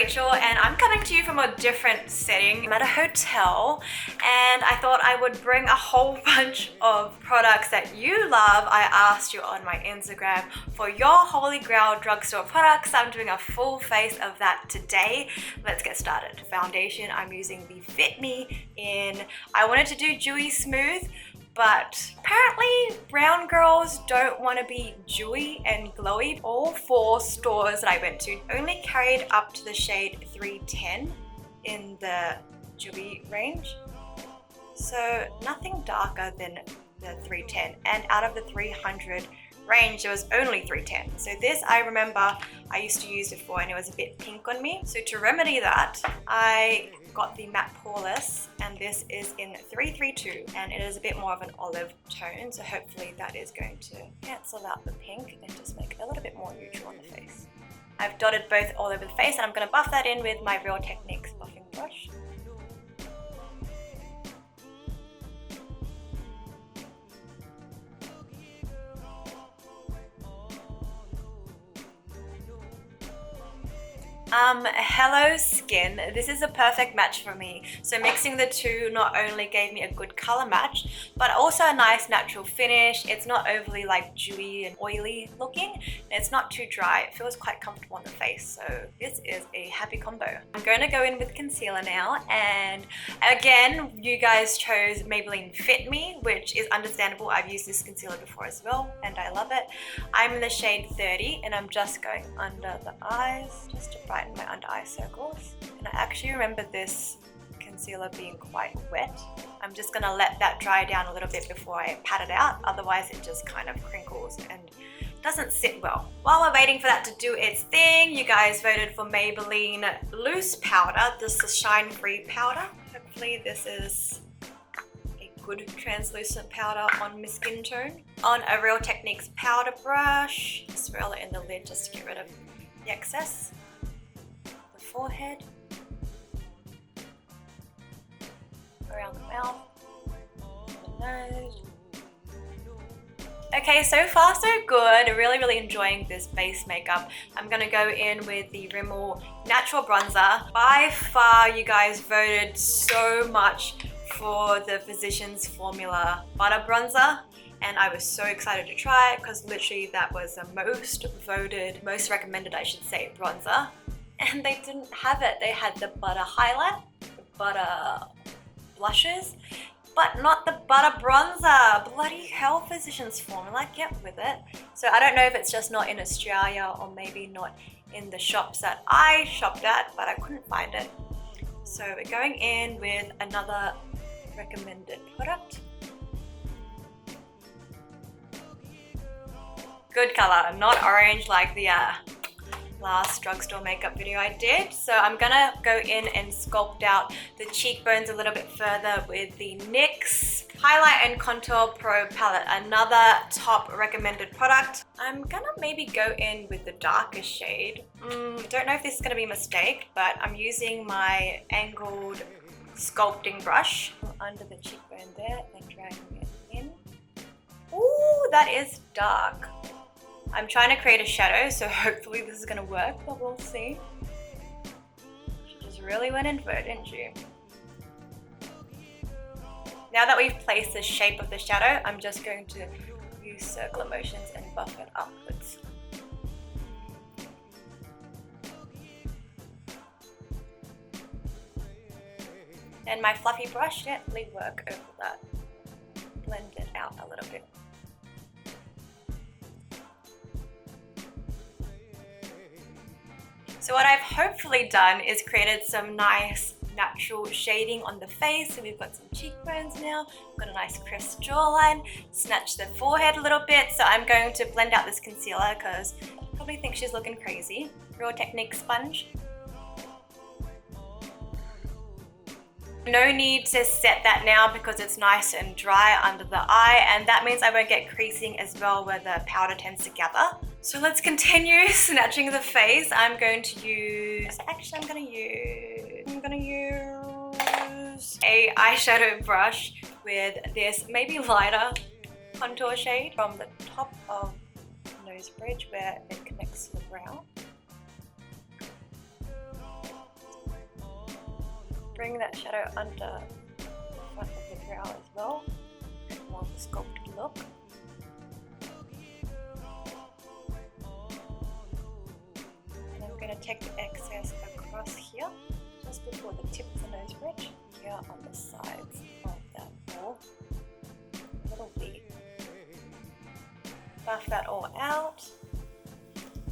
Rachel and I'm coming to you from a different setting. I'm at a hotel and I thought I would bring a whole bunch of products that you love. I asked you on my Instagram for your holy grail drugstore products. I'm doing a full face of that today. Let's get started. Foundation, I'm using the Fit Me in, I wanted to do dewy smooth, but apparently brown girls don't want to be dewy and glowy. All 4 stores that I went to only carried up to the shade 310 in the dewy range, so nothing darker than the 310, and out of the 300 range there was only 310. So this, I remember I used to use before and it was a bit pink on me, so to remedy that I got the matte Poreless, and this is in 332 and it is a bit more of an olive tone, so hopefully that is going to cancel out the pink and just make it a little bit more neutral on the face. I've dotted both all over the face and I'm going to buff that in with my Real Techniques buffing brush. Hello skin, this is a perfect match for me. So mixing the two not only gave me a good color match, but also a nice natural finish. It's not overly like dewy and oily looking, and it's not too dry. It feels quite comfortable on the face, so this is a happy combo. I'm going to go in with concealer now, and again, you guys chose Maybelline Fit Me, which is understandable. I've used this concealer before as well, and I love it. I'm in the shade 30, and I'm just going under the eyes, just to brighten my under eye circles. And I actually remember this concealer being quite wet. I'm just gonna let that dry down a little bit before I pat it out, otherwise it just kind of crinkles and doesn't sit well. While we're waiting for that to do its thing, you guys voted for Maybelline Loose Powder. This is Shine Free Powder. Hopefully this is a good translucent powder on my skin tone. On a Real Techniques powder brush, swirl it in the lid just to get rid of the excess. Forehead, around the mouth, the nose. Okay, so far so good. Really enjoying this base makeup. I'm gonna go in with the Rimmel Natural Bronzer. By far, you guys voted so much for the Physicians Formula Butter Bronzer, and I was so excited to try it because literally that was the most voted, most recommended I should say, bronzer. And they didn't have it. They had the butter highlight, the butter blushes, but not the butter bronzer. Bloody hell, Physicians Formula, get with it. So I don't know if it's just not in Australia or maybe not in the shops that I shopped at, but I couldn't find it. So we're going in with another recommended product. Good color, not orange like the last drugstore makeup video I did. So I'm gonna go in and sculpt out the cheekbones a little bit further with the NYX Highlight and Contour Pro Palette, another top recommended product. I'm gonna maybe go in with the darker shade. Don't know if this is gonna be a mistake, but I'm using my angled sculpting brush under the cheekbone there and dragging it in. Ooh, that is dark. I'm trying to create a shadow, so hopefully this is going to work, but we'll see. She just really went in for it, didn't she? Now that we've placed the shape of the shadow, I'm just going to use circular motions and buff it upwards. And my fluffy brush, gently work over that. Blend it out a little bit. So what I've hopefully done is created some nice natural shading on the face. So we've got some cheekbones now, we've got a nice crisp jawline, snatch the forehead a little bit. So I'm going to blend out this concealer because I probably think she's looking crazy. Real Techniques sponge. No need to set that now because it's nice and dry under the eye, and that means I won't get creasing as well where the powder tends to gather. So let's continue snatching the face. I'm going to use a eyeshadow brush with this maybe lighter contour shade from the top of the nose bridge where it connects to the brow. bring that shadow under the front of the brow as well. More of a sculpted look. And I'm going to take the excess across here, just before the tip of the nose bridge, here on the sides of that ball. A little V. Buff that all out.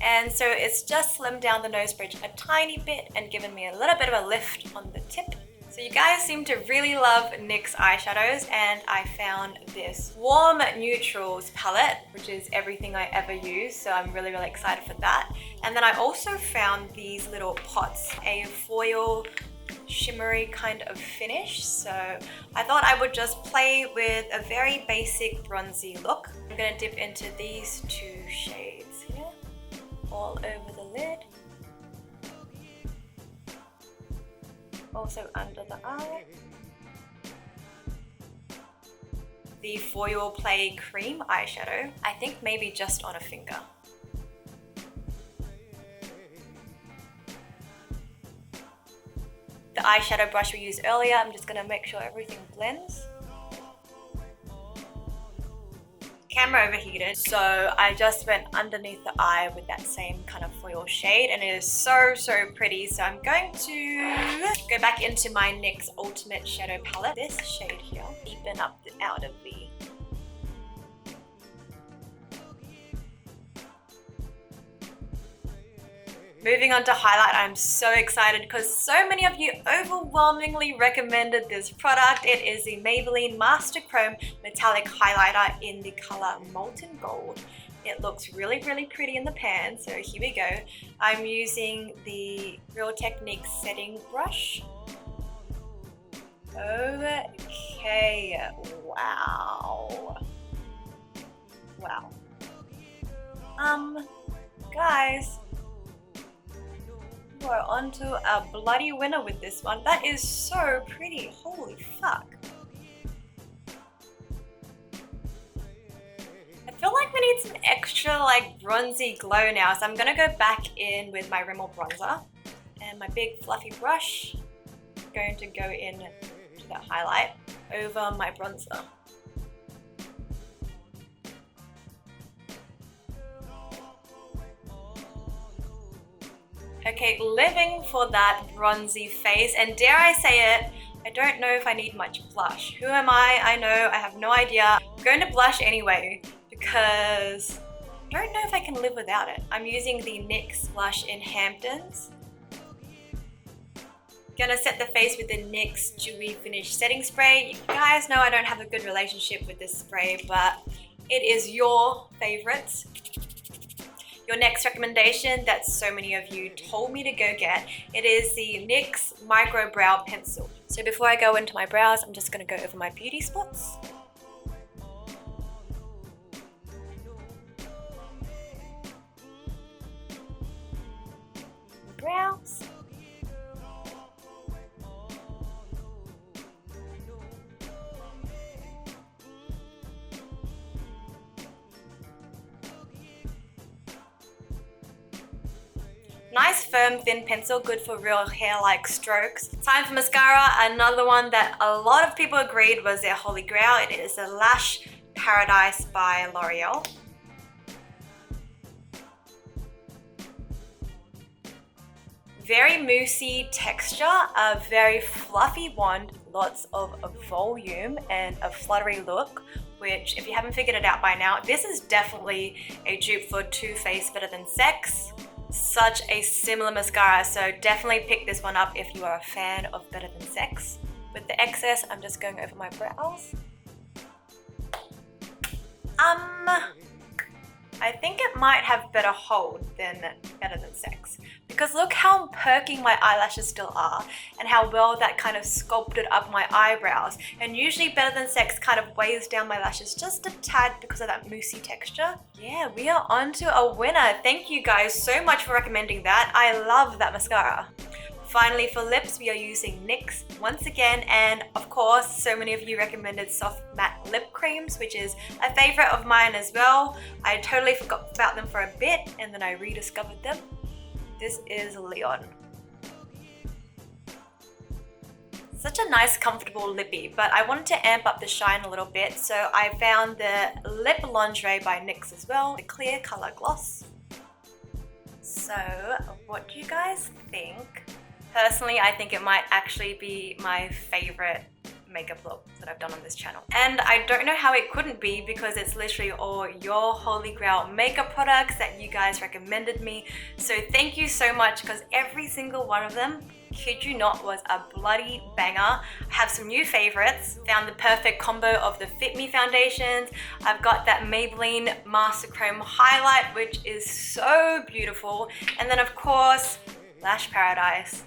And so it's just slimmed down the nose bridge a tiny bit and given me a little bit of a lift on the tip. So you guys seem to really love NYX eyeshadows, and I found this warm neutrals palette, which is everything I ever use, so I'm really excited for that. And then I also found these little pots, a foil shimmery kind of finish, so I thought I would just play with a very basic bronzy look. I'm going to dip into these two shades here, all over the lid. Also under the eye. The Foil Play Cream eyeshadow, I think maybe just on a finger. The eyeshadow brush we used earlier, I'm just going to make sure everything blends. Camera overheated, so I just went underneath the eye with that same kind of foil shade, and it is so pretty. So I'm going to go back into my NYX Ultimate Shadow Palette, this shade here, deepen up the outer V. Moving on to highlight, I'm so excited because so many of you overwhelmingly recommended this product. It is the Maybelline Master Chrome Metallic Highlighter in the color Molten Gold. It looks really pretty in the pan, so here we go. I'm using the Real Techniques setting brush. Okay, wow. Guys, we're onto a bloody winner with this one. That is so pretty, holy fuck. I feel like we need some extra like bronzy glow now, so I'm gonna go back in with my Rimmel bronzer and my big fluffy brush. I'm going to go in to that highlight over my bronzer. Okay, living for that bronzy face, and dare I say it, I don't know if I need much blush. Who am I? I know, I have no idea. I'm going to blush anyway because I don't know if I can live without it. I'm using the NYX blush in Hamptons. Gonna set the face with the NYX Dewy Finish Setting Spray. You guys know I don't have a good relationship with this spray, but it is your favorite. Your next recommendation that so many of you told me to go get, it is the NYX Micro Brow Pencil. So before I go into my brows, I'm just going to go over my beauty spots. Brows. Nice firm thin pencil, good for real hair-like strokes. Time for mascara, another one that a lot of people agreed was their holy grail. It is the Lash Paradise by L'Oreal. Very moussey texture, a very fluffy wand, lots of volume and a fluttery look, which if you haven't figured it out by now, this is definitely a dupe for Too Faced Better Than Sex. Such a similar mascara, so definitely pick this one up if you are a fan of Better Than Sex. With the excess, I'm just going over my brows. I think it might have better hold than Better Than Sex, because look how perky my eyelashes still are and how well that kind of sculpted up my eyebrows. And usually Better Than Sex kind of weighs down my lashes just a tad because of that moussey texture. Yeah, we are on to a winner. Thank you guys so much for recommending that. I love that mascara. Finally, for lips, we are using NYX once again, and of course, so many of you recommended soft matte lip creams, which is a favorite of mine as well. I totally forgot about them for a bit, and then I rediscovered them. This is Leon. Such a nice, comfortable lippy, but I wanted to amp up the shine a little bit, so I found the Lip Lingerie by NYX as well, the clear color gloss. So, what do you guys think? Personally, I think it might actually be my favorite makeup look that I've done on this channel. And I don't know how it couldn't be, because it's literally all your holy grail makeup products that you guys recommended me. So thank you so much, because every single one of them, kid you not, was a bloody banger. I have some new favorites. Found the perfect combo of the Fit Me foundations. I've got that Maybelline Master Chrome highlight, which is so beautiful. And then of course, Lash Paradise.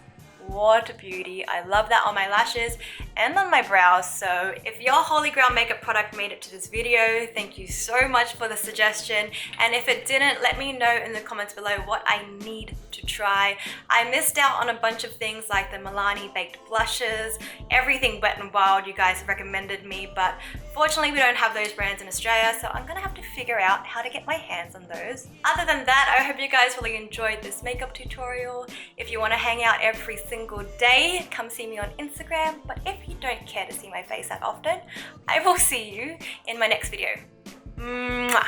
What a beauty. I love that on my lashes and on my brows. So if your holy grail makeup product made it to this video, thank you so much for the suggestion. And if it didn't, let me know in the comments below what I need to try. I missed out on a bunch of things like the Milani baked blushes, everything Wet n Wild you guys recommended me, but fortunately we don't have those brands in Australia, so I'm gonna have to figure out how to get my hands on those. Other than that, I hope you guys really enjoyed this makeup tutorial. If you want to hang out every single day, come see me on Instagram, but if you don't care to see my face that often, I will see you in my next video. Mwah!